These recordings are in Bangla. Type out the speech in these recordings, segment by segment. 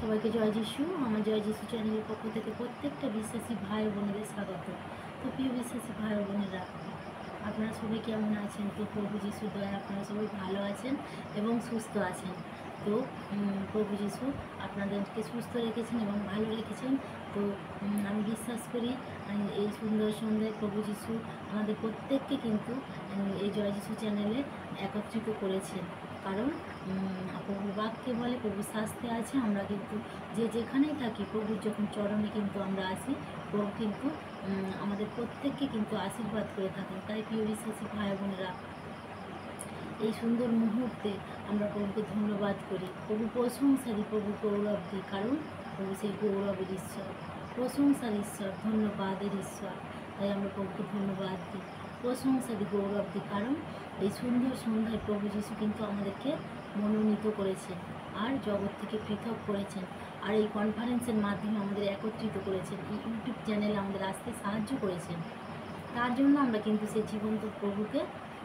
সবাইকে জয় যিশু। আমার জয় যিশু চ্যানেলের পক্ষ থেকে প্রত্যেকটা বিশ্বাসী ভাই ও বোনেদের স্বাগত। তো প্রিয় বিশ্বাসী ভাই ও বোনেরা, আপনারা সবাই কেমন আছেন? তো প্রভু যিশু দয়া আপনারা সবাই ভালো আছেন এবং সুস্থ আছেন। তো প্রভু যিশু আপনাদেরকে সুস্থ রেখেছেন এবং ভালো রেখেছেন। তো আমি বিশ্বাস করি এই সুন্দর সন্ধ্যায় প্রভু যিশু আমাদের প্রত্যেককে কিন্তু এই জয় যিশু চ্যানেলে একত্রিত করেছেন। কারণ প্রভুর বাক্যে বলে প্রভুর শাস্তে আছে, আমরা কিন্তু যে যেখানেই থাকি প্রভুর যখন চরণে কিন্তু আমরা আসি, প্রভু কিন্তু আমাদের প্রত্যেককে কিন্তু আশীর্বাদ করে থাকেন। তাই প্রিয় বিশ্বাসী ভাই বোনেরা, এই সুন্দর মুহূর্তে আমরা প্রভুকে ধন্যবাদ করি, প্রভু প্রশংসা দিই, প্রভু গৌরব দিই, কারণ প্রভু সেই গৌরবের ঈশ্বর, প্রশংসার ঈশ্বর, ধন্যবাদের ঈশ্বর। তাই আমরা প্রভুকে ধন্যবাদ দিই, প্রশংসা দিই, গৌরব দিই, কারণ এই সুন্দর সন্ধ্যায় প্রভু যিশু কিন্তু আমাদেরকে মনোনীত করেছেন আর জগৎ থেকে পৃথক করেছেন, আর এই কনফারেন্সের মাধ্যমে আমাদের একত্রিত করেছেন, এই ইউটিউব চ্যানেলে আমাদের আসতে সাহায্য করেছেন। তার জন্য আমরা কিন্তু সেই জীবন্ত প্রভুকে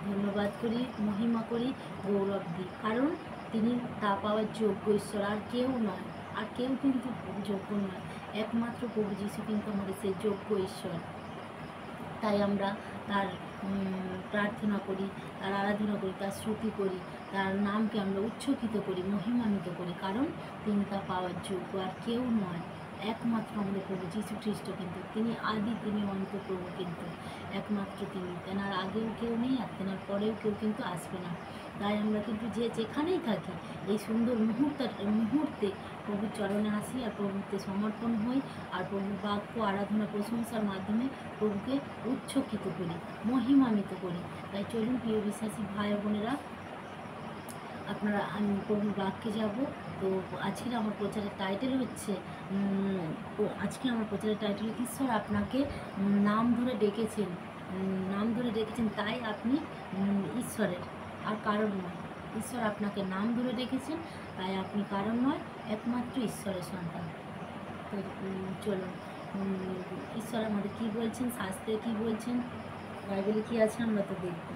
ধন্যবাদ করি, মহিমা করি, গৌরব দিই, কারণ তিনি তা পাওয়ার যোগ্য ঈশ্বর, আর কেউ নয়, আর কেউ কিন্তু যোগ্য নয়, একমাত্র প্রভু যিশু কিন্তু আমাদের সেই যোগ্য ঈশ্বর। তাই আমরা তার প্রার্থনা করি, তার আরাধনা করি, তার স্তুতি করি, তার নামকে আমরা উচ্চকিত করি, মহিমান্বিত করি, কারণ তিনি তা পাওয়ার যোগ্য, আর কেউ নয়, একমাত্র আমাদের প্রভু যীশু খ্রিস্ট। কিন্তু তিনি আদি, তিনি অন্ত প্রভু, কিন্তু একমাত্র তিনি, তেনার আগেও কেউ নেই আর তেনার পরেও কেউ কিন্তু আসবে না। তাই আমরা কিন্তু যে যেখানেই থাকি এই সুন্দর মুহূর্তে প্রভুর চরণে আসি আর প্রভুতে সমর্পণ হই, আর প্রভুর বাক্য আরাধনা প্রশংসার মাধ্যমে প্রভুকে উচ্চকিত করি, মহিমান্বিত করি। তাই চলুন প্রিয় বিশ্বাসী ভাই বোনেরা, আপনারা আমি প্রভুর বাক্যে যাব। তো আজকের আমার প্রচারের টাইটেল হচ্ছে ঈশ্বর আপনাকে নাম ধরে ডেকেছেন, নাম ধরে ডেকেছেন, তাই আপনি ঈশ্বরের, আর কারণ নয়। ঈশ্বর আপনাকে নাম ধরে ডেকেছেন, তাই আপনি কারণ নয়, একমাত্র ঈশ্বরের সন্তান। তো চলুন ঈশ্বর আমাদের কী বলছেন, শাস্ত্রে কী বলছেন, বাইবেলে কী আছে আমরা তো দেখব।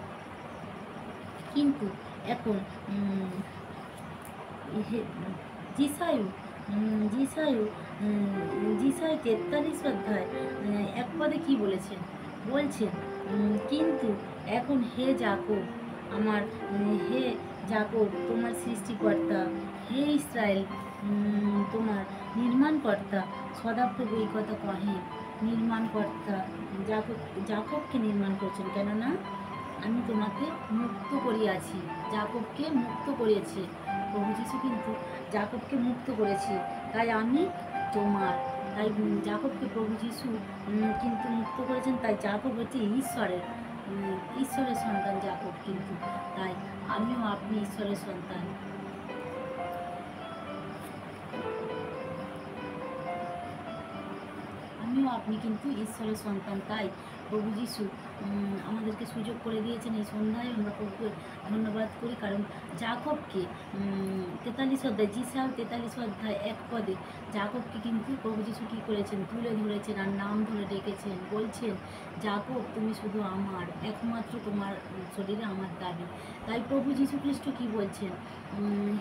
কিন্তু এখন যিশায় 43 অধ্যায় 1 পদে কী বলছেন, কিন্তু এখন হে যাকব আমার, হে যাকব তোমার সৃষ্টিকর্তা, হে ইসরায়েল তোমার নির্মাণকর্তা, সদাপ্রভু এই কথা কহেন। নির্মাণকর্তা যাকবকে নির্মাণ করছেন, কেননা আমি তোমাকে মুক্ত করিয়াছি। যাকবকে মুক্ত করিয়েছে প্রভু যীশু, কিন্তু যাকবকে মুক্ত করেছে, তাই আমি তোমার। তাই যাকবকে প্রভু যীশু কিন্তু মুক্ত করেছেন, তাই যাকব হচ্ছে ঈশ্বরের সন্তান যাকব, কিন্তু তাই আমিও আপনি ঈশ্বরের সন্তান। আমিও আপনি কিন্তু ঈশ্বরের সন্তান। তাই প্রভু যীশু আমাদেরকে সুযোগ করে দিয়েছেন এই সন্ধ্যায় আমরা প্রভুকে ধন্যবাদ করি, কারণ যাকবকে 43 অধ্যায়, যিশায় 43 অধ্যায় 1 পদে যাকবকে কিন্তু প্রভু যীশু কী করেছেন, তুলে ধরেছেন আর নাম ধরে ডেকেছেন, বলছেন যাকব তুমি শুধু আমার, একমাত্র তোমার শরীরে আমার দাবি। তাই প্রভু যীশু খ্রিস্ট কী বলছেন,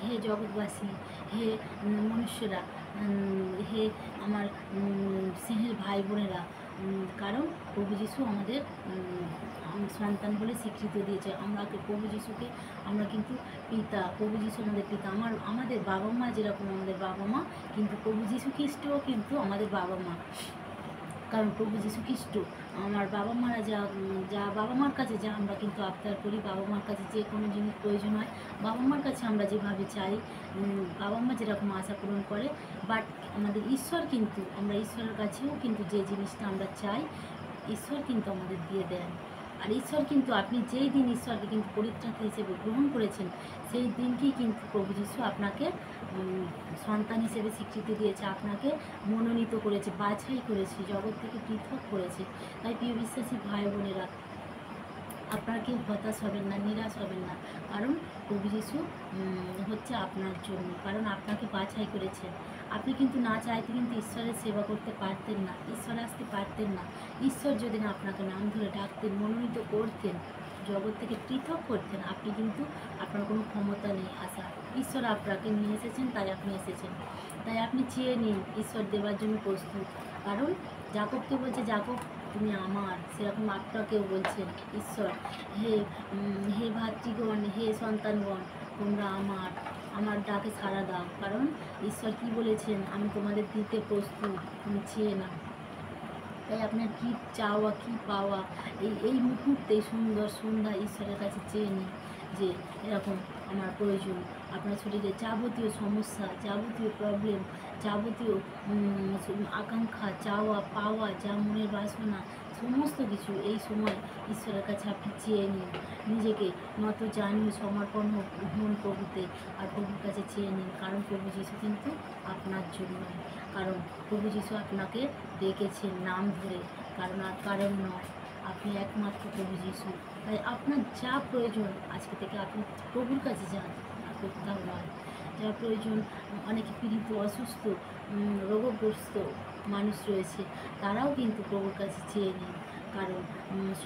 হে জগৎবাসী, হে মনুষ্যরা, হে আমার স্নেহের ভাই বোনেরা, কারণ প্রভু যীশু আমাদের সন্তান বলে স্বীকৃতি দিয়েছে। প্রভু যীশুকে আমরা কিন্তু পিতা, প্রভু যীশু আমাদের পিতা, আমাদের বাবা মা যেরকম আমাদের বাবা মা, কিন্তু প্রভু যীশু খ্রিস্টও কিন্তু আমাদের বাবা মা। কারণ প্রভু যীশু খ্রিস্ট আমার বাবা মারা যা বাবা মার কাছে যা আমরা কিন্তু আবদার করি, বাবা মার কাছে যে কোনো জিনিস প্রয়োজন হয়, বাবা মার কাছে আমরা যেভাবে চাই, বাবা মা যেরকম আশা পূরণ করে, বাট আমাদের ঈশ্বর কিন্তু, আমরা ঈশ্বরের কাছেও কিন্তু যে জিনিসটা আমরা চাই, ঈশ্বর কিন্তু আমাদের দিয়ে দেন। আর ঈশ্বর কিন্তু, আপনি যেই দিন ঈশ্বরকে কিন্তু পরিত্রাতা হিসেবে গ্রহণ করেছেন, সেই দিনকেই কিন্তু প্রভু যীশু আপনাকে সন্তান হিসেবে স্বীকৃতি দিয়েছে, আপনাকে মনোনীত করেছে, বাছাই করেছে, জগৎ থেকে পৃথক করেছে। তাই প্রিয় বিশ্বাসী ভাই বোনেরা, আপনারা কেউ হতাশ হবেন না, নিরাশ হবেন না, কারণ প্রভু যীশু হচ্ছে আপনার জন্য, কারণ আপনাকে বাছাই করেছেন। আপনি কিন্তু না চাইতে কিন্তু ঈশ্বরের সেবা করতে পারতেন না, ঈশ্বরে আসতে পারতেন না। ঈশ্বর যদি না আপনাকে নাম ধরে ডাকতেন, মনোনীত করতেন, জগৎ থেকে পৃথক করতেন, আপনি কিন্তু, আপনার কোনো ক্ষমতা নেই আসা। ঈশ্বর আপনাকে নিয়ে এসেছেন, তাই আপনি এসেছেন। তাই আপনি চেয়ে নিন, ঈশ্বর দেওয়ার জন্য প্রস্তুত। কারণ যাকবকে বলছে, যাকব তুমি আমার, সেরকম আপনাকেও বলছেন ঈশ্বর, হে হে ভাতৃগণ, হে সন্তানগণ, তোমরা আমার, আমার ডাকে সাড়া দাও। কারণ ঈশ্বর কি বলেছেন, আমি তোমাদের দিতে প্রস্তুত, তুমি চেয়ে নাও। তাই আপনার কী চাওয়া, কী পাওয়া, এই মুহূর্তে সুন্দর সন্ধ্যা ঈশ্বরের কাছে চেয়ে নিন যে এরকম আমার প্রয়োজন। আপনার শরীরে যাবতীয় সমস্যা, যাবতীয় প্রবলেম, যাবতীয় আকাঙ্ক্ষা, চাওয়া পাওয়া, যা মনের বাসনা, সমস্ত কিছু এই সময় ঈশ্বরের কাছে আপনি চেয়ে নিন। নিজেকে নত জানিয়ে সমর্পণ হন প্রভুতে, আর প্রভুর কাছে চেয়ে নিন। কারণ প্রভু যীশু কিন্তু আপনার জন্য, কারণ প্রভু যীশু আপনাকে ডেকেছেন নাম ধরে, কারণ আর কারণ নয়, আপনি একমাত্র প্রভু যীশু। তাই আপনার যা প্রয়োজন আজকে থেকে আপনি প্রভুর কাছে যান, আর কোথাও নয়। যা প্রয়োজন, অনেকে পীড়িত, অসুস্থ, রোগগ্রস্ত মানুষ রয়েছে, তারাও কিন্তু প্রভুর কাছে চেয়ে নিন। কারণ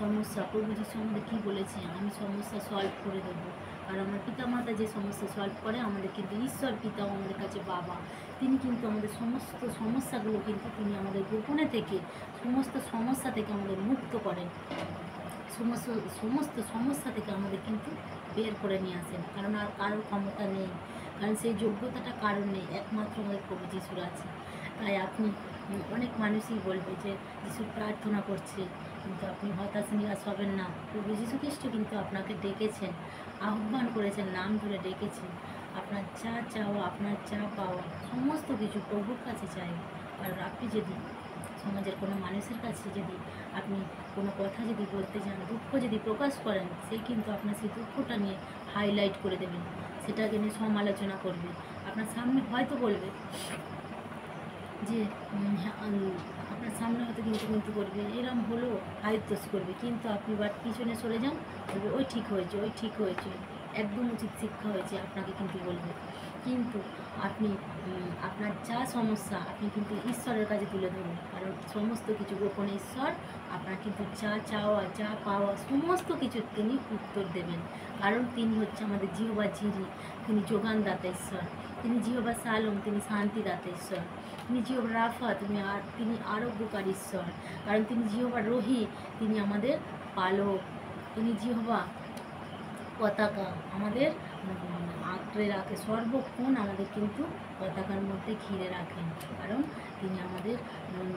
সমস্যা, প্রভু যীশু আমাদের কী বলেছে, আমি সমস্যা সলভ করে দেবো। আর আমার পিতামাতা যে সমস্যা সলভ করে, আমাদের কিন্তু ঈশ্বর পিতাও আমাদের কাছে বাবা, তিনি কিন্তু আমাদের সমস্ত সমস্যাগুলো কিন্তু তিনি আমাদের গোপনে থেকে, সমস্ত সমস্যা থেকে আমাদের মুক্ত করেন, সমস্ত সমস্ত সমস্যা থেকে আমাদের কিন্তু বের করে নিয়ে আসেন। কারণ আর কারোর ক্ষমতা নেই, কারণ সেই যোগ্যতাটা কারণ নেই, একমাত্র আমাদের প্রভু যীশুর আছে। তাই আপনি, অনেক মানুষই বলবে যে যিশু প্রার্থনা করছে, কিন্তু আপনি হতাশ নিরাশ হবেন না। প্রভু যীশু খ্রিস্ট কিন্তু আপনাকে ডেকেছেন, আহ্বান করেছেন, নাম ধরে ডেকেছেন। আপনার যা চাওয়া, আপনার যা পাওয়া, সমস্ত কিছু প্রভুর কাছে চাই। কারণ আপনি যদি সমাজের কোনো মানুষের কাছে যদি আপনি কোনো কথা যদি বলতে যান, দুঃখ যদি প্রকাশ করেন, সে কিন্তু আপনার সেই দুঃখটা নিয়ে হাইলাইট করে দেবেন, সেটাকে নিয়ে সমালোচনা করবে, আপনার সামনে হয়তো বলবে যে আপনার সামনে হয়তো কিন্তু করবে, এরম হলো আয়ত্তস করবে, কিন্তু আপনি বাট পিছনে সরে যান, বলবে ওই ঠিক হয়েছে, ওই ঠিক হয়েছে, একদম উচিত শিক্ষা হয়েছে, আপনাকে কিন্তু বলবে। কিন্তু আপনি আপনার যা সমস্যা আপনি কিন্তু ঈশ্বরের কাছে তুলে ধরুন, কারণ সমস্ত কিছু গোপনে ঈশ্বর আপনার কিন্তু যা চাওয়া, যা পাওয়া, সমস্ত কিছু তিনি উত্তর দেবেন। কারণ তিনি হচ্ছে আমাদের জিহোবা জিরি, তিনি যোগানদাতা ঈশ্বর, তিনি জিহোবা শালোম, তিনি শান্তিদাতা ঈশ্বর, তিনি জিহোবা রাফা, তিনি আরোগ্যকারী ঈশ্বর, কারণ তিনি জিহোবা রোহি, তিনি আমাদের পালক, তিনি জিহোবা পতাকা, আমাদের আঁকড়ে রাখে, সর্বক্ষণ আমাদের কিন্তু পতাকার মধ্যে ঘিরে রাখেন। কারণ তিনি আমাদের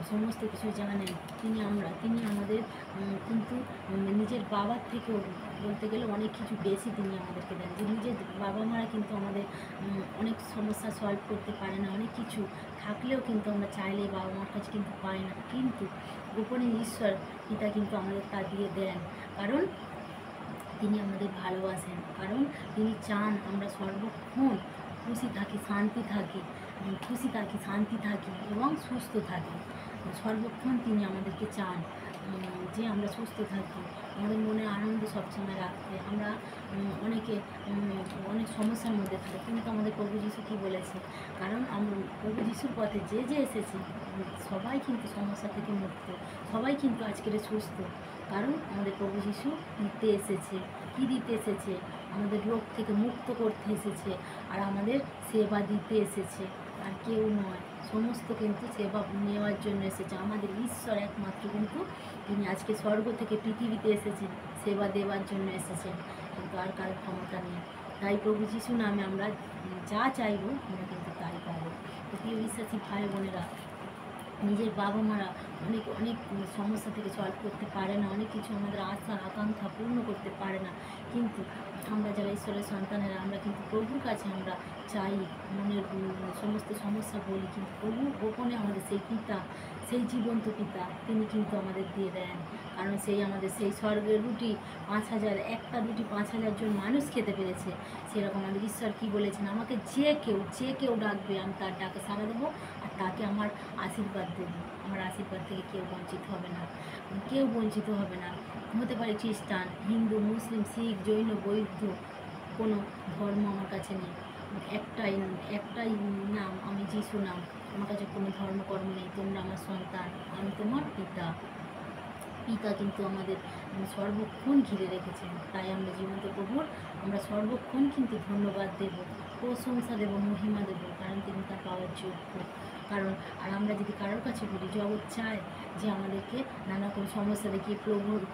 সমস্ত কিছু জানেন, তিনি আমাদের কিন্তু নিজের বাবার থেকেও বলতে গেলে অনেক কিছু বেশি তিনি আমাদেরকে দেন। যে নিজের বাবা মারা কিন্তু আমাদের অনেক সমস্যা সলভ করতে পারে না, অনেক কিছু থাকলেও কিন্তু আমরা চাইলেই বাবা মার কাছে কিন্তু পাই না, কিন্তু গোপনে ঈশ্বর পিতা কিন্তু আমাদের তা দিয়ে দেন। কারণ তিনি আমাদের ভালোবাসেন, কারণ তিনি চান আমরা সর্বক্ষণ খুশি থাকি, শান্তি থাকি, খুশি থাকি, শান্তি থাকি এবং সুস্থ থাকি। সর্বক্ষণ তিনি আমাদেরকে চান যে আমরা সুস্থ থাকি, আমাদের মনে আনন্দ সবসময় রাখতে। আমরা অনেকে অনেক সমস্যার মধ্যে থাকি, কিন্তু আমাদের প্রভু যীশু কী বলেছে, কারণ আমরা প্রভু যীশুর পথে যে যে এসেছি সবাই কিন্তু সমস্যা থেকে মুক্ত, সবাই কিন্তু আজকের সুস্থ। কারণ আমাদের প্রভু যীশু দিতে এসেছে, কী দিতে এসেছে, আমাদের রোগ থেকে মুক্ত করতে এসেছে, আর আমাদের সেবা দিতে এসেছে, আর কেউ নয়। সমস্ত কিন্তু সেবা নেওয়ার জন্য এসেছে আমাদের ঈশ্বর একমাত্র, কিন্তু তিনি আজকে স্বর্গ থেকে পৃথিবীতে এসেছেন, সেবা দেওয়ার জন্য এসেছেন, কিন্তু আর কারোর ক্ষমতা নেই। তাই প্রভু যীশু নামে আমরা যা চাইবো আমরা কিন্তু তাই পাবো। তো প্রিয় বিশ্বাসী ভাই বোনেরা, নিজের বাবা মারা অনেক অনেক সমস্যা থেকে সলভ করতে পারে না, অনেক কিছু আমাদের আশা আকাঙ্ক্ষা পূর্ণ করতে পারে না, কিন্তু আমরা যারা ঈশ্বরের সন্তানেরা, আমরা কিন্তু প্রভুর কাছে আমরা চাই, মনের সমস্ত সমস্যা বলি, কিন্তু প্রভু গোপনে আমাদের সেই পিতা, সেই জীবন্ত পিতা, তিনি কিন্তু আমাদের দিয়ে দেন। কারণ সেই আমাদের সেই স্বর্গের রুটি 5,000, একটা রুটি 5,000 জন মানুষ খেতে পেরেছে। সেরকম আমাদের ঈশ্বর কী বলেছেন, আমাকে যে কেউ ডাকবে আমি তার ডাকে সাড়া দেবো, আর তাকে আমার আশীর্বাদ দেবো, আমার আশীর্বাদ থেকে কেউ বঞ্চিত হবে না, কেউ বঞ্চিত হবে না। হতে পারে খ্রিস্টান, হিন্দু, মুসলিম, শিখ, জৈন, বৌদ্ধ, কোনো ধর্ম আমার কাছে নেই, একটাই নাম, আমি যিশু নাম, আমার কাছে কোনো ধর্মকর্ম নেই। তোমরা আমার সন্তান, আমি তোমার পিতা। পিতা কিন্তু আমাদের সর্বক্ষণ ঘিরে রেখেছেন। তাই আমরা জীবন্ত প্রভুর আমরা সর্বক্ষণ কিন্তু ধন্যবাদ দেব, প্রশংসা দেব, মহিমা দেব, কারণ তিনি তার পাওয়া যোগ্য। কারণ আর আমরা যদি কারোর কাছে বলি, জগৎ চায় যে আমাদেরকে নানা রকম সমস্যা দেখিয়ে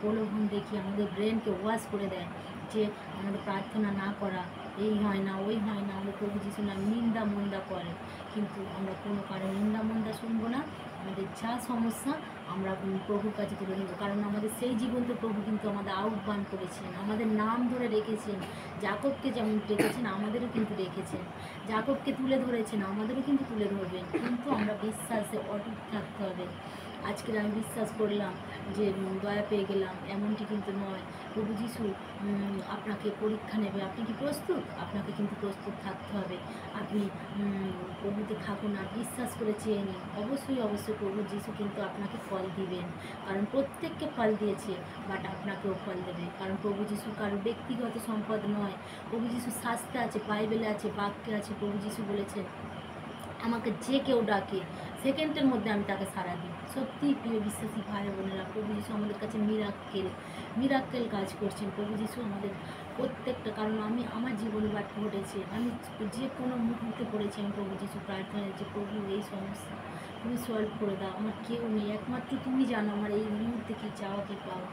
প্রলোভন দেখিয়ে আমাদের ব্রেনকে ওয়াশ করে দেয়, যে আমাদের প্রার্থনা না করা, এই হয় না ওই হয় না, আমাদের প্রভু যিশু না নিন্দা মন্দা করে। কিন্তু আমরা কোনো কারো নিন্দা মন্দা শুনবো না। আমাদের যা সমস্যা আমরা প্রভুর কাছে তুলে নেব, কারণ আমাদের সেই জীবন্ত প্রভু কিন্তু আমাদের আহ্বান করেছেন, আমাদের নাম ধরে রেখেছেন। যাকবকে যেমন রেখেছেন আমাদেরও কিন্তু রেখেছেন, যাকবকে তুলে ধরেছেন আমাদেরও কিন্তু তুলে ধরবেন। কিন্তু আমরা বিশ্বাসে অটুট থাকতে হবে। আজকের আমি বিশ্বাস করলাম যে দয়া পেয়ে গেলাম, এমনটি কিন্তু নয়। প্রভু যিশু আপনাকে পরীক্ষা নেবে, আপনি কি প্রস্তুত? আপনাকে কিন্তু প্রস্তুত থাকতে হবে। আপনি প্রভুতে থাকুন আর বিশ্বাস করে চেয়ে নিন, অবশ্যই অবশ্যই প্রভু যিশু কিন্তু আপনাকে ফল দিবেন। কারণ প্রত্যেককে ফল দিয়েছে, বাট আপনাকেও ফল দেবে। কারণ প্রভু যিশু কারো ব্যক্তিগত সম্পদ নয়। প্রভু যিশু শাস্ত্রে আছে, বাইবেলে আছে, বাক্যে আছে। প্রভু যিশু বলেছেন, আমাকে যে কেউ ডাকে সেকেন্ডের মধ্যে আমি তাকে সাড়া দিই। সত্যিই প্রিয় বিশ্বাসী ভাই বোনেরা, প্রভু যিশু আমাদের কাছে মিরাক্কেল কাজ করছেন। প্রভু যিশু আমাদের প্রত্যেকটা, কারণ আমি আমার জীবনে বাট ঘটেছে, আমি যে কোনো মুহূর্তে পড়েছি, আমি প্রভু যিশু প্রার্থনা যে প্রভু এই সমস্যা তুমি সলভ করে দাও, আমার কেউ নেই, একমাত্র তুমি জানো আমার এই মুহূর্তে কী চাওয়া কী পাওয়া।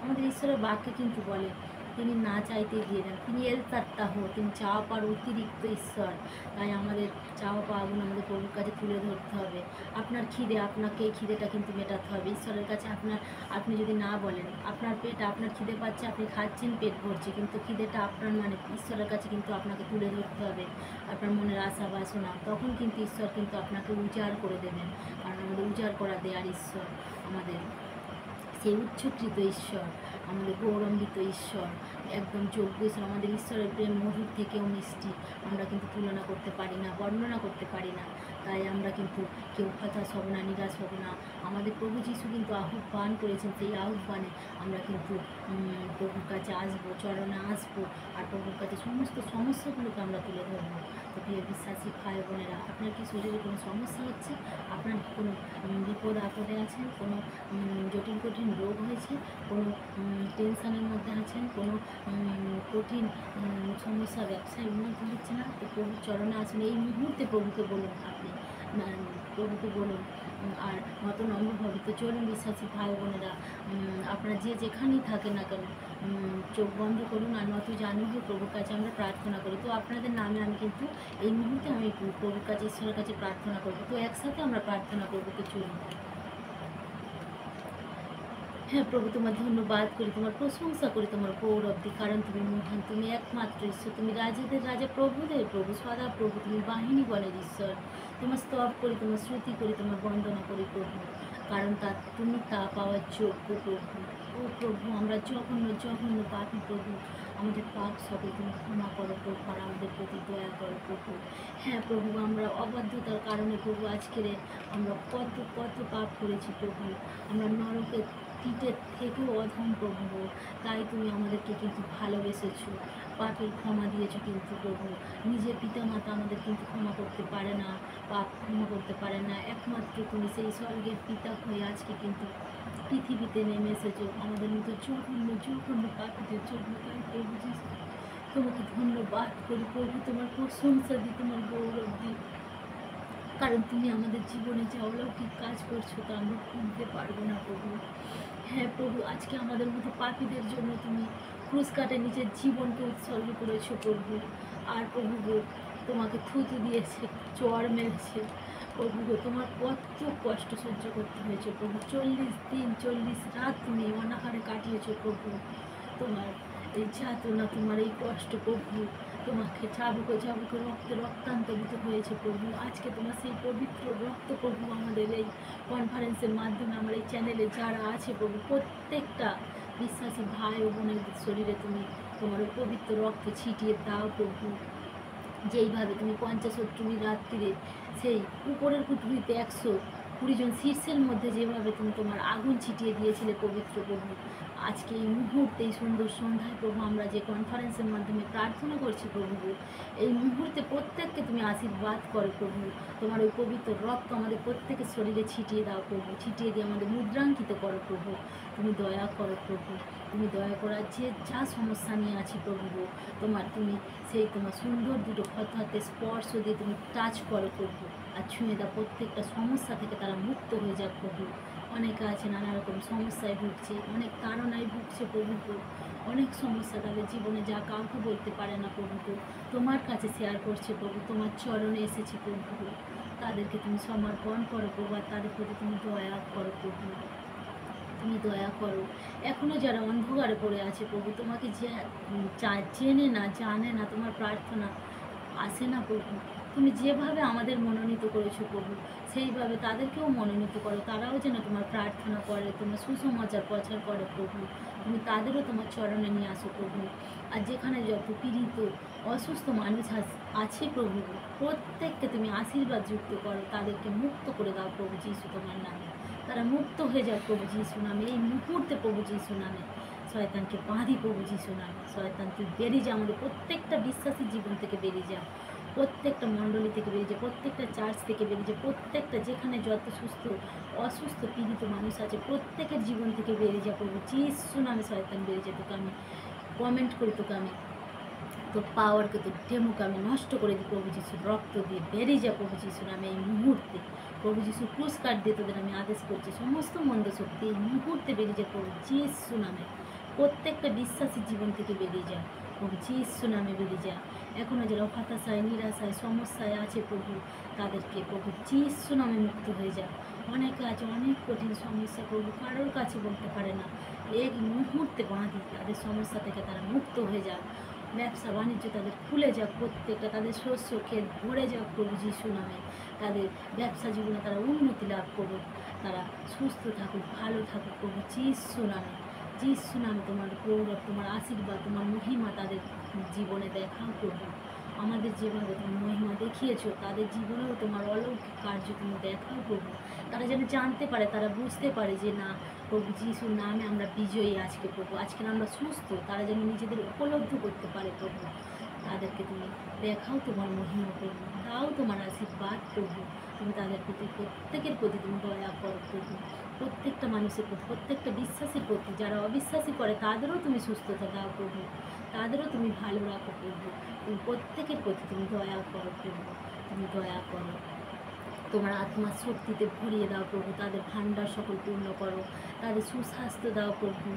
আমাদের ঈশ্বরের বাক্যে কিন্তু বলে তিনি না চাইতে দিয়ে দেন, তিনি এল তাত্তাহ, তিনি চাওয়া পাওয়ার অতিরিক্ত ঈশ্বর। তাই আমাদের চাওয়া পাওয়াগুলো আমাদের প্রভুর কাছে তুলে ধরতে হবে। আপনার খিদে, আপনাকে এই খিদেটা কিন্তু মেটাতে হবে ঈশ্বরের কাছে। আপনি যদি না বলেন, আপনার পেট, আপনার খিদে পাচ্ছে, আপনি খাচ্ছেন, পেট ভরছে, কিন্তু খিদেটা আপনার মানে ঈশ্বরের কাছে কিন্তু আপনাকে তুলে ধরতে হবে আপনার মনের আশা বাসনা। তখন কিন্তু ঈশ্বর কিন্তু আপনাকে উজাড় করে দেবেন, কারণ আমাদের উজাড় করা দেয়ার ঈশ্বর আমাদের, সেই উচ্চকৃত ঈশ্বর, আমাদের গৌরবান্বিত ঈশ্বর, একদম যোগ্য ঈশ্বর। আমাদের ঈশ্বরের প্রেম মধুর থেকেও মিষ্টি, আমরা কিন্তু তুলনা করতে পারি না, বর্ণনা করতে পারি না। তাই আমরা কিন্তু কেউ হতাশ হব না, নিরাশ হব না। আমাদের প্রভু যিশু কিন্তু আহ্বান করেছেন, সেই আহ্বানে আমরা কিন্তু প্রভুর কাছে আসবো, চরণে আসবো, আর প্রভুর কাছে সমস্ত সমস্যাগুলোকে আমরা তুলে ধরবো। তো প্রিয় বিশ্বাসী ভাই বোনেরা, আপনার কি শরীরে কোনো সমস্যা হচ্ছে, আপনার কোনো বিপদ আপদে আছেন, কোনো জটিল কঠিন রোগ হয়েছে, কোনো টেনশানের মধ্যে আছেন, কোনো কঠিন সমস্যা, ব্যবসায় উন্নতি হচ্ছে না, তো প্রভুর চরণে আসুন। এই মুহূর্তে প্রভুকে বলুন, আপনি প্রভুকে বলুন, আর নত নম্রভাবে। তো চলুন বিশ্বাসী ভাই বোনেরা, আপনারা যে যেখানেই থাকেন না কেন, চোখ বন্ধ করুন আর নত জানু হয়ে প্রভুর কাছে আমরা প্রার্থনা করি। তো আপনাদের নামে আমি কিন্তু এই মুহূর্তে আমি প্রভুর কাছে, ঈশ্বরের কাছে প্রার্থনা করবো। তো একসাথে আমরা প্রার্থনা করবো। তো চলুন। হ্যাঁ প্রভু, তোমার ধন্যবাদ করি, তোমার প্রশংসা করি, তোমার গৌরব দিই, কারণ তুমি মহান, তুমি একমাত্র ঈশ্বর, তুমি রাজাদের রাজা, প্রভুদের প্রভু, সদা প্রভু, তুমি বাহিনী বলের ঈশ্বর। তোমার স্তব করি, তোমার শ্রুতি করি, তোমার বন্দনা করি প্রভু, কারণ তুমি তা পাওয়ার যোগ্য প্রভু। ও প্রভু, আমরা জঘন্য জঘন্য পাপী প্রভু, আমাদের পাপ সকল তুমি ক্ষমা করো প্রভু, আর আমাদের প্রতি দয়া করো প্রভু। হ্যাঁ প্রভু, আমরা অবাধ্যতার কারণে প্রভু আজকের আমরা কত কত পাপ করেছি প্রভু, আমরা নরকের পিঠের থেকেও অধম প্রভু। তাই তুমি আমাদেরকে কিন্তু ভালোবেসেছো, পাপের ক্ষমা দিয়েছো। কিন্তু প্রভু নিজের পিতামাতা আমাদের কিন্তু ক্ষমা করতে পারে না, পাপ ক্ষমা করতে পারে না, একমাত্র তুমি সেই স্বর্গের পিতা হয়ে আজকে কিন্তু পৃথিবীতে নেমে এসেছো আমাদের মতো জঘন্য জঘন্য পাপীদের জন্য। তাই প্রভু যিশু, তোমাকে ধন্যবাদ করি প্রভু, তোমার প্রশংসা দিই, তোমার গৌরব দিই, কারণ তুমি আমাদের জীবনে যে অলৌকিক কাজ করছো তা আমরা ভুলতে পারবো না প্রভু। হ্যাঁ প্রভু, আজকে আমাদের মতো পাপীদের জন্য তুমি ক্রুশ কাটে নিজের জীবনকে উৎসর্গ করেছো প্রভু। আর প্রভু গো, তোমাকে থুতু দিয়েছে, চড় মেরেছে প্রভু গো, তোমার কত কষ্ট সহ্য করতে হয়েছে প্রভু। 40 দিন 40 রাত তুমি অনাহারে কাটিয়েছো প্রভু। তোমার এই যাতনা, তোমার এই কষ্ট প্রভু, তোমাকে চাবুকে চাবুকে রক্তে রক্তান্তরিত হয়েছে প্রভু। আজকে তোমার সেই পবিত্র রক্ত প্রভু আমাদের এই কনফারেন্সের মাধ্যমে, আমার এই চ্যানেলে যারা আছে প্রভু, প্রত্যেকটা বিশ্বাসী ভাই ও বোনের শরীরে তুমি তোমার ওই পবিত্র রক্ত ছিটিয়ে দাও প্রভু। যেইভাবে তুমি 50 রাত্রিরে সেই উপরের কুঠুরিতে 100 কুড়িজন শীর্ষের মধ্যে যেভাবে তুমি তোমার আগুন ছিটিয়ে দিয়েছিলে পবিত্র প্রভু, আজকে এই মুহূর্তে এই সুন্দর সন্ধ্যায় প্রভু আমরা যে কনফারেন্সের মাধ্যমে প্রার্থনা করছি প্রভু, এই মুহূর্তে প্রত্যেককে তুমি আশীর্বাদ করো প্রভু। তোমার ওই পবিত্র রক্ত আমাদের প্রত্যেকের শরীরে ছিটিয়ে দাও প্রভু, ছিটিয়ে দিয়ে আমাদের মুদ্রাঙ্কিত করো প্রভু। তুমি দয়া করো প্রভু, তুমি দয়া করার যে যা সমস্যা নিয়ে আছি প্রভু, তুমি সেই তোমার সুন্দর দুটো হাতে স্পর্শ দিয়ে তুমি টাচ করো প্রভু, আর ছুঁয়ে দাও প্রত্যেকটা সমস্যা থেকে তারা মুক্ত হয়ে যাক প্রভু। অনেকে আছে নানা রকম সমস্যায় ভুগছে, অনেক তাড়নায় ভুগছে প্রভু, অনেক সমস্যা তাদের জীবনে যা কাউকে বলতে পারে না প্রভু, তোমার কাছে শেয়ার করছে প্রভু, তোমার চরণে এসেছে প্রভু। তাদেরকে তুমি সমর্পণ করো প্রভু, আর তাদের প্রতি তুমি দয়া করো প্রভু, তুমি দয়া করো। এখনও যারা অন্ধকারে পড়ে আছে প্রভু, তোমাকে যে চেনে না জানে না, তোমার প্রার্থনা আসে না প্রভু, তুমি যেভাবে আমাদের মনোনীত করেছো প্রভু, সেইভাবে তাদেরকেও মনোনীত করো, তারাও যেন তোমার প্রার্থনা করে, তোমার সুসমাচার প্রচার করে প্রভু। তুমি তাদেরও তোমার চরণে নিয়ে আসো প্রভু। আর যেখানে যত পীড়িত অসুস্থ মানুষ আছে প্রভু, প্রত্যেককে তুমি আশীর্বাদ যুক্ত করো, তাদেরকে মুক্ত করে দাও প্রভু যিশু তোমার নামে। তারা মুক্ত হয়ে যাক প্রভু যিশু নামে, এই মুহূর্তে প্রভু যিশু নামে। শয়তানকে বাঁধি প্রভু যিশু নামে। শয়তান তুই বেরিয়ে যা, আমাদের প্রত্যেকটা বিশ্বাসী জীবন থেকে বেরিয়ে যা, প্রত্যেকটা মণ্ডলী থেকে বেরিয়ে যা, প্রত্যেকটা চার্চ থেকে বেরিয়ে যা, প্রত্যেকটা যেখানে যত অসুস্থ পীড়িত মানুষ আছে প্রত্যেকের জীবন থেকে বেরিয়ে যা প্রভু যিশু নামে। শয়তান বেরিয়ে যা, তোকে আমি কমেন্ট করি, তোকে আমি তোর পাওয়ারকে, তোর ডেমোকে আমি নষ্ট করে দিই প্রভু যিশুর রক্ত দিয়ে। বেরিয়ে যা প্রভু যিশু নামে এই মুহূর্তে। প্রভু যিশু ক্রুশ কাট দিয়ে তোদের আমি আদেশ করছি, সমস্ত মন্দ শক্তি এই মুহূর্তে বেরিয়ে যায় প্রভু যিশু নামে। প্রত্যেকটা বিশ্বাসী জীবন থেকে বেরিয়ে যায় প্রভু যিশু নামে, বেরিয়ে যায়। এখনও যারা হতাশায় নিরাশায় সমস্যায় আছে প্রভু, তাদেরকে প্রভু যিশু নামে মুক্ত হয়ে যায়। অনেকে আছে অনেক কঠিন সমস্যা প্রভু, কারোর কাছে বলতে পারে না, এই মুহূর্তে বাঁধি তাদের সমস্যা থেকে তারা মুক্ত হয়ে যায়। ব্যবসা বাণিজ্য তাদের খুলে যাক, প্রত্যেকটা তাদের শস্য ক্ষেত ভরে যাক প্রভু যিশু নামে। তাদের ব্যবসা জীবনে তারা উন্নতি লাভ করুক, তারা সুস্থ থাকুক, ভালো থাকুক প্রভু যিশু নামে। যিশু নামে তোমার গৌরব, তোমার আশীর্বাদ, তোমার মহিমা তাদের জীবনে দেখাও প্রভু। আমাদের যেভাবে তুমি মহিমা দেখিয়েছো, তাদের জীবনেও তোমার অলৌকিক কার্য তুমি দেখাও প্রভু। তারা যেন জানতে পারে, তারা বুঝতে পারে যে না, প্রভু যিশুর নামে আমরা বিজয়ী আজকে প্রভু, আজকে আমরা সুস্থ। তারা যেন নিজেদের উপলব্ধ করতে পারে প্রভু। তাদেরকে তুমি দেখাও তোমার মহিমা প্রভু, দাও তোমার আশীর্বাদ প্রভু। তুমি তাদের প্রতি প্রত্যেকের প্রতি তুমি দয়া করো প্রভু, প্রত্যেকটা মানুষের প্রতি, প্রত্যেকটা বিশ্বাসীর প্রতি, যারা অবিশ্বাসী করে তাদেরও তুমি সুস্থতা দাও প্রভু, তাদেরও তুমি ভালো রাখো প্রভু। তুমি প্রত্যেকের প্রতি তুমি দয়া করো প্রভু, তুমি দয়া করো। তোমার আত্মার শক্তিতে ভরিয়ে দাও প্রভু, তাদের ভাণ্ডার সকল পূর্ণ করো, তাদের সুস্বাস্থ্য দাও প্রভু।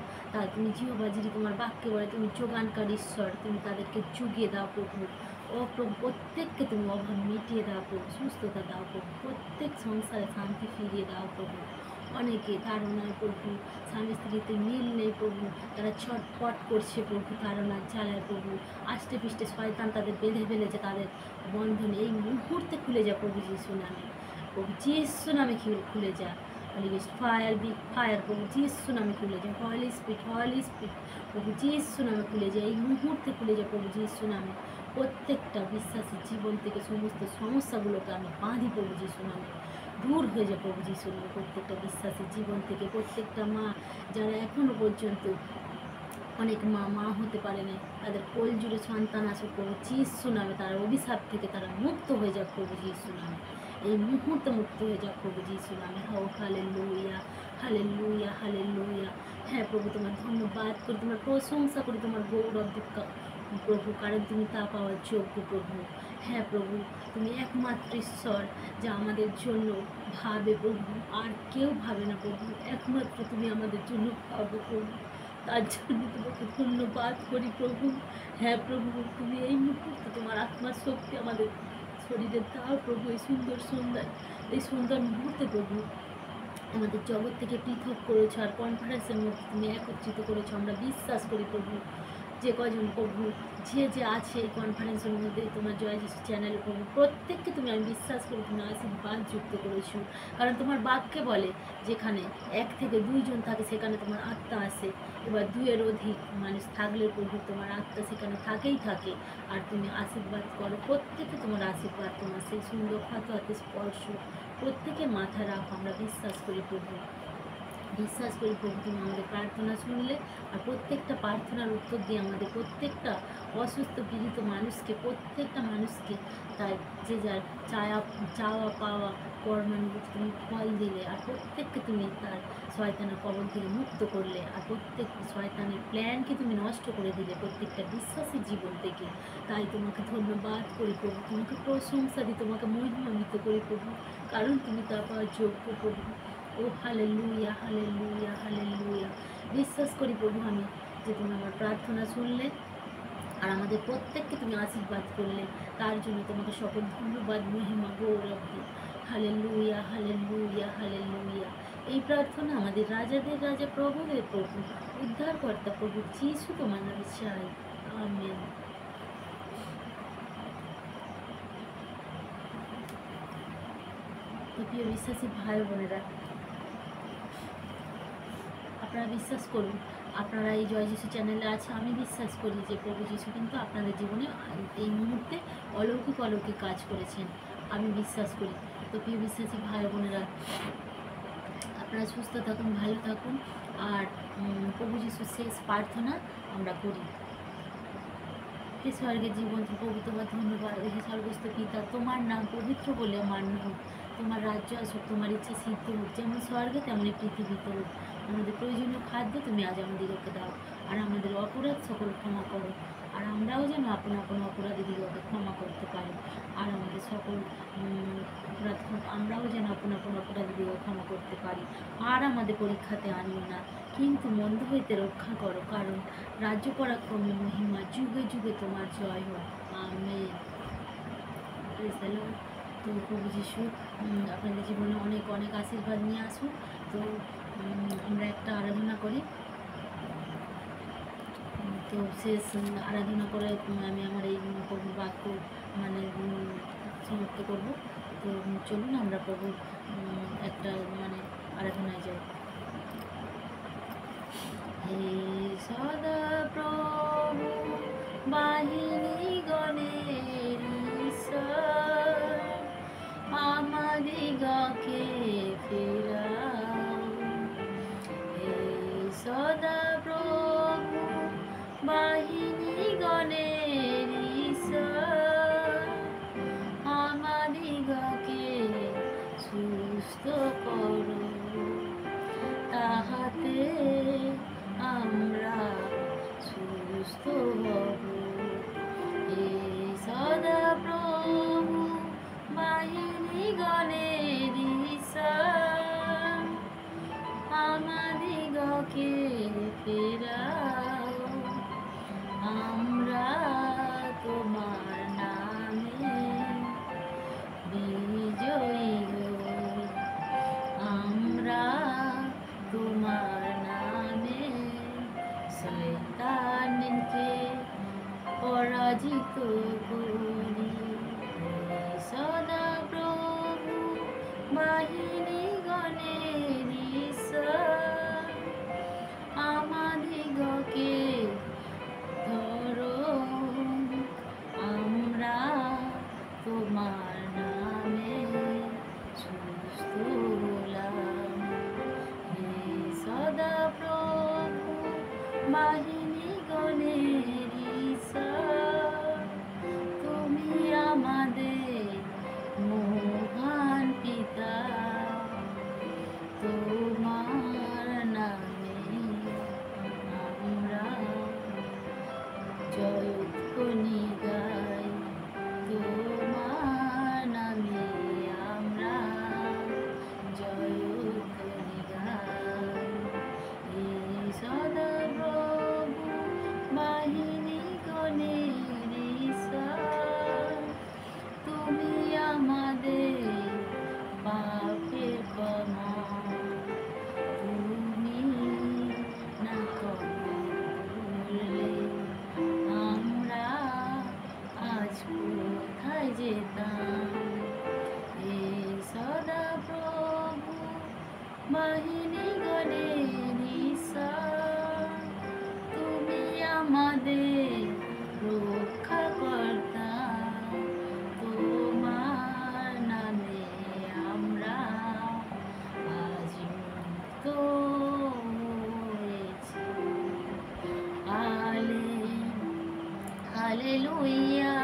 তুমি জিহ্বা যিনি তোমার বাক্যে বলে তুমি যোগানকার ঈশ্বর, তুমি তাদেরকে জুগিয়ে দাও প্রভু। ও প্রভু, প্রত্যেককে তুমি অভাব মিটিয়ে দাও প্রভু, সুস্থতা দাও প্রভু, প্রত্যেক সংসারে শান্তি ফিরিয়ে দাও প্রভু। অনেকে তাড়নায় প্রভু, স্বামী স্ত্রীতে মিল নেই প্রভু, তারা ছটফট করছে প্রভু, তাড়নার জ্বালায় প্রভু, আষ্টে পৃষ্ঠে শয়তান তাদের বেঁধে ফেলেছে, তাদের বন্ধন এই মুহূর্তে খুলে যা প্রভু যিশু নামে। প্রভু যিশু নামে খুলে যা। হলি গেস্ট ফায়ার, বিগ ফায়ার প্রভু যিশু নামে খুলে যা। হলি স্পিড প্রভু যিশু নামে খুলে যা, এই মুহূর্তে খুলে যা প্রভু যিশু নামে। প্রত্যেকটা বিশ্বাসী জীবন থেকে সমস্ত সমস্যাগুলোকে আমি বাঁধি প্রভু যিশু নামে, দূর হয়ে যায় প্রভু যিশু নামে। প্রত্যেকটা বিশ্বাসী জীবন থেকে, প্রত্যেকটা মা যারা এখনও পর্যন্ত অনেক মা হতে পারে না, তাদের কোল জুড়ে সন্তান আসে প্রভু যিশু নামে, তারা অভিশাপ থেকে তারা মুক্ত হয়ে যাক প্রভু যিশু নামে, এই মুহূর্তে মুক্ত হয়ে যাক প্রভু যিশু নামে। হাও হালেলুয়া, হালেলুয়া, হালেলুয়া। হ্যাঁ প্রভু, তোমার ধন্যবাদ করি, তোমার প্রশংসা করি, তোমার গৌরব প্রভু, কারণ তুমি তা পাওয়ার যোগ্য প্রভু। হ্যাঁ প্রভু, তুমি একমাত্র ঈশ্বর যা আমাদের জন্য ভাবে প্রভু, আর কেউ ভাবে না প্রভু, একমাত্র তুমি আমাদের জন্য ভাবো প্রভু, তার জন্য তোমাকে ধন্যবাদ করি প্রভু। হ্যাঁ প্রভু, তুমি এই মুহূর্তে তোমার আত্মার শক্তি আমাদের শরীরে দাও প্রভু, এই সুন্দর সন্ধ্যায়, এই সুন্দর মুহূর্তে প্রভু আমাদের জগৎ থেকে পৃথক করেছো, আর কনফারেন্সের মধ্যে তুমি একত্রিত করেছো, আমরা বিশ্বাস করি প্রভু। যে কজন প্রভু যে যে আছে এই কনফারেন্সের মধ্যে তোমার জয় যিশু চ্যানেল প্রভু প্রত্যেককে তুমি, আমি বিশ্বাস করি তুমি আশীর্বাদ যুক্ত করেছো। কারণ তোমার বাক্যে বলে যেখানে 1 থেকে 2 জন থাকে সেখানে তোমার আত্মা আসে। এবার 2 এর অধিক মানুষ থাকলে প্রভু তোমার আত্মা সেখানে থাকেই থাকে। আর তুমি আশীর্বাদ করো প্রত্যেকে, তোমার আশীর্বাদ তোমার সেই সুন্দর হাতে স্পর্শ প্রত্যেকে মাথা রাখো। আমরা বিশ্বাস করি প্রভু, বিশ্বাস করি প্রভু তুমি আমাদের প্রার্থনা শুনলে আর প্রত্যেকটা প্রার্থনার উত্তর দিয়ে আমাদের প্রত্যেকটা অসুস্থ পীড়িত মানুষকে, প্রত্যেকটা মানুষকে তার যে যার চাওয়া পাওয়া কর্মানুরূপ তুমি ফল দিলে আর প্রত্যেককে তুমি তার শয়তানের কবল থেকে মুক্ত করলে আর প্রত্যেক শয়তানের প্ল্যানকে তুমি নষ্ট করে দিলে প্রত্যেকটা বিশ্বাসী জীবন থেকে। তাই তোমাকে ধন্যবাদ করি প্রভু, তোমাকে প্রশংসা দিই, তোমাকে মহিমান্বিত করি প্রভু, কারণ তুমি তা পাওয়ার যোগ্য প্রভু। ও হালেলুয়া হালেলুয়া হালেলুয়া। বিশ্বাস করি প্রভু আমি যে তুমি আমার প্রার্থনা শুনলে আর আমাদের প্রত্যেককে তুমি আশীর্বাদ করলে, তার জন্য তোমাকে সকল ধন্যবাদ মহিমা গৌরব দিই। Hallelujah hallelujah hallelujah. এই প্রার্থনা আমাদের রাজাদের রাজা প্রভুদের প্রভু উদ্ধারকর্তা প্রভু যিশু তোমার নামে চাই, আমেন। প্রিয় বিশ্বাসী ভাই বোনেরা, আপনারা বিশ্বাস করুন, আপনারা এই জয় যিশু চ্যানেলে আছে, আমি বিশ্বাস করি যে প্রভু যিশু কিন্তু আপনাদের জীবনে এই মুহূর্তে অলৌকিক কাজ করেছেন, আমি বিশ্বাস করি। তো প্রিয় বিশ্বাসী ভাই বোনেরা, আপনারা সুস্থ থাকুন, ভালো থাকুন, আর প্রভু যিশুর শেষ প্রার্থনা আমরা করি। হে স্বর্গের জীবন প্রভু, তোমার ধন্যবাদ। হে স্বর্গস্থ পিতা, তোমার নাম পবিত্র বলে মান্য হোক, তোমার রাজ্য আসুক, তোমার ইচ্ছা সিদ্ধ হোক, যেমন স্বর্গে তেমনি পৃথিবীতে হোক। আমাদের প্রয়োজনীয় খাদ্য তুমি আজ আমাদেরকে দাও, আর আমাদের অপরাধ সকল ক্ষমা করো, আর আমরাও যেন আপন আপন অপরাধীদিগকে ক্ষমা করতে পারি, আর আমাদের সকল অপরাধ আমরাও যেন আপন আপন অপরাধীদিগকে ক্ষমা করতে পারি। আর আমাদের পরীক্ষাতে আনিও না, কিন্তু মন্দ হইতে রক্ষা করো, কারণ রাজ্য পরাক্রমে মহিমা যুগে যুগে তোমার জয় হোক, আমেন। তো প্রভু যিশু আপনাদের জীবনে অনেক অনেক আশীর্বাদ নিয়ে আসুন। তো আমরা একটা আরাধনা করি, তো শেষ আরাধনা করে আমি আমার এই বাক্য মানে সমাপ্ত করব। তো চলুন আমরা প্রভু একটা মানে আরাধনায় যাই। হে সদা প্রভু বাহিনী গণের ঈশ্বর, আমাদিগকে ফেরাও। হে সদা প্রভু বাহিনী গণের ঈশ্বর, আমাদিগকে সুস্থ করো, তাহাতে আমরা সুস্থ হব। হে সদা প্রভু বাহিনী গণের ঈশ্বর, আমাদিগকে ফেরাও, আমরা তোমার নামে বিজয়ী হই, আমরা তোমার নামে শয়তানকে পরাজিত করি। সদা প্রভু বাহিনী গণের ঈশ্বর, আমাদিগকে ধরো, আমরা তোমার নামে সুস্থ হলাম। হে সদা প্রভু বাহিনী গণের ঈশ্বর, তুমি আমাদের মহান পিতা, তোমার নামে আমরা জয়ধ্বনি গাই, তোমার নামে আমরা জয়ধ্বনি গাই। হে সদা প্রভু বাহিনী গণের ঈশ্বর, তুমি আমাদের রক্ষাকর্তা, তোমার নামে আমরা আজ মুক্ত হয়েছি। হালে হালেলুয়া,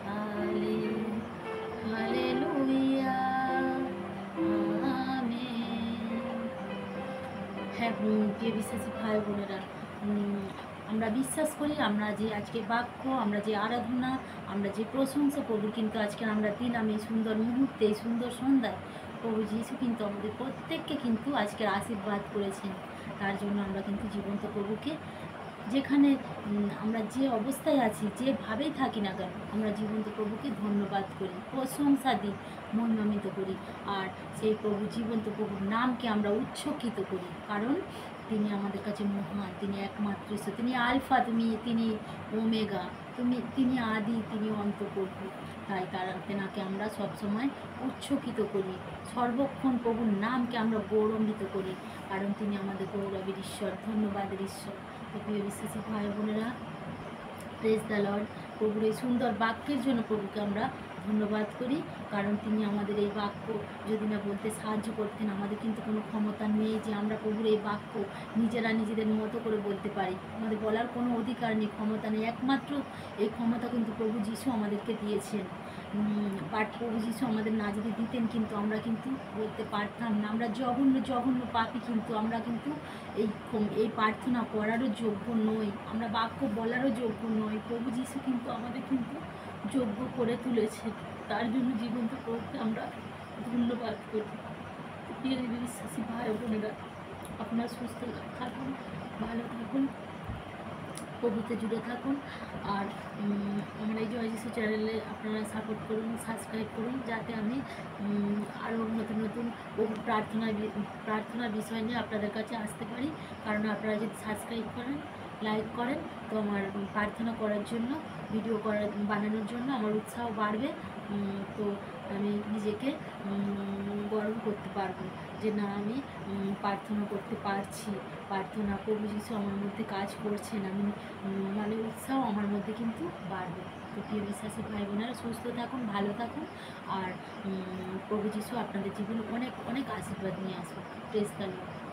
হালে হালেলুয়া, আমেন। হ্যাঁ প্রিয় বিশ্বাসী ভাই বোনেরা, আমরা বিশ্বাস করি আমরা যে আজকে বাক্য, আমরা যে আরাধনা, আমরা যে প্রশংসা প্রভু কিন্তু আজকে আমরা দিলাম এই সুন্দর মুহূর্তে, এই সুন্দর সন্ধ্যায় প্রভু যিশু কিন্তু আমাদের প্রত্যেককে কিন্তু আজকের আশীর্বাদ করেছেন। তার জন্য আমরা কিন্তু জীবন্ত প্রভুকে যেখানে আমরা যে অবস্থায় আছি, যেভাবেই থাকি না কেন, আমরা জীবন্ত প্রভুকে ধন্যবাদ করি, প্রশংসা দিই, মহিমান্বিত করি। আর সেই প্রভু, জীবন্ত প্রভুর নামকে আমরা উৎসর্গিত করি, কারণ তিনি আমাদের কাছে মহান, তিনি একমাত্র ঈশ্বর, তিনি আলফা, তিনি ওমেগা, তিনি আদি, তিনি অন্ত প্রভু। তাই তেনাকে আমরা সবসময় উৎসর্গিত করি, সর্বক্ষণ প্রভুর নামকে আমরা গৌরবান্বিত করি, কারণ তিনি আমাদের গৌরবের ঈশ্বর, ধন্যবাদের ঈশ্বর। তো প্রিয় বিশ্বাসী ভাই বোনেরা, প্রেজ দ্য লর্ড। প্রভুর এই সুন্দর বাক্যের জন্য প্রভুকে আমরা ধন্যবাদ করি, কারণ তিনি আমাদের এই বাক্য যদি না বলতে সাহায্য করতেন, আমাদের কিন্তু কোনো ক্ষমতা নেই যে আমরা প্রভুর এই বাক্য নিজেরা নিজেদের মতো করে বলতে পারি। আমাদের বলার কোনো অধিকার নেই, ক্ষমতা নেই। একমাত্র এই ক্ষমতা কিন্তু প্রভু যিশু আমাদেরকে দিয়েছেন। বাট প্রভু যিশু আমাদের না যদি দিতেন কিন্তু আমরা কিন্তু বলতে পারতাম না। আমরা জঘন্য জঘন্য পাপী, কিন্তু আমরা কিন্তু এই প্রার্থনা করারও যোগ্য নই, আমরা বাক্য বলারও যোগ্য নই। প্রভু যিশু কিন্তু আমাদের কিন্তু যোগ্য করে তুলেছে। তার জন্য জীবন্ত প্রভুকে আমরা ধন্যবাদ করি। প্রিয় বিশ্বাসী ভাই বোনেরা, আপনারা সুস্থ থাকুন, ভালো থাকুন, প্রভুতে জুড়ে থাকুন। আর আমার এই জয় যিশু চ্যানেলে আপনারা সাপোর্ট করুন, সাবস্ক্রাইব করুন, যাতে আমি আরও নতুন নতুন প্রভু প্রার্থনার বিষয় নিয়ে আপনাদের কাছে আসতে পারি। কারণ আপনারা যদি সাবস্ক্রাইব করেন, লাইক করেন, তো আমার প্রার্থনা করার জন্য, ভিডিও বানানোর জন্য আমার উৎসাহ বাড়বে। তো আমি নিজেকে গর্ব করতে পারবো যে না, আমি প্রার্থনা করতে পারছি, প্রার্থনা প্রভু যিশু আমার মধ্যে কাজ করছেন, আমি মানে উৎসাহ আমার মধ্যে কিন্তু বাড়বে। তো প্রিয় বিশ্বাসী ভাই বোনেরা, সুস্থ থাকুন, ভালো থাকুন, আর প্রভু যিশু আপনাদের জীবনে অনেক অনেক আশীর্বাদ নিয়ে আসুন। Praise the Lord.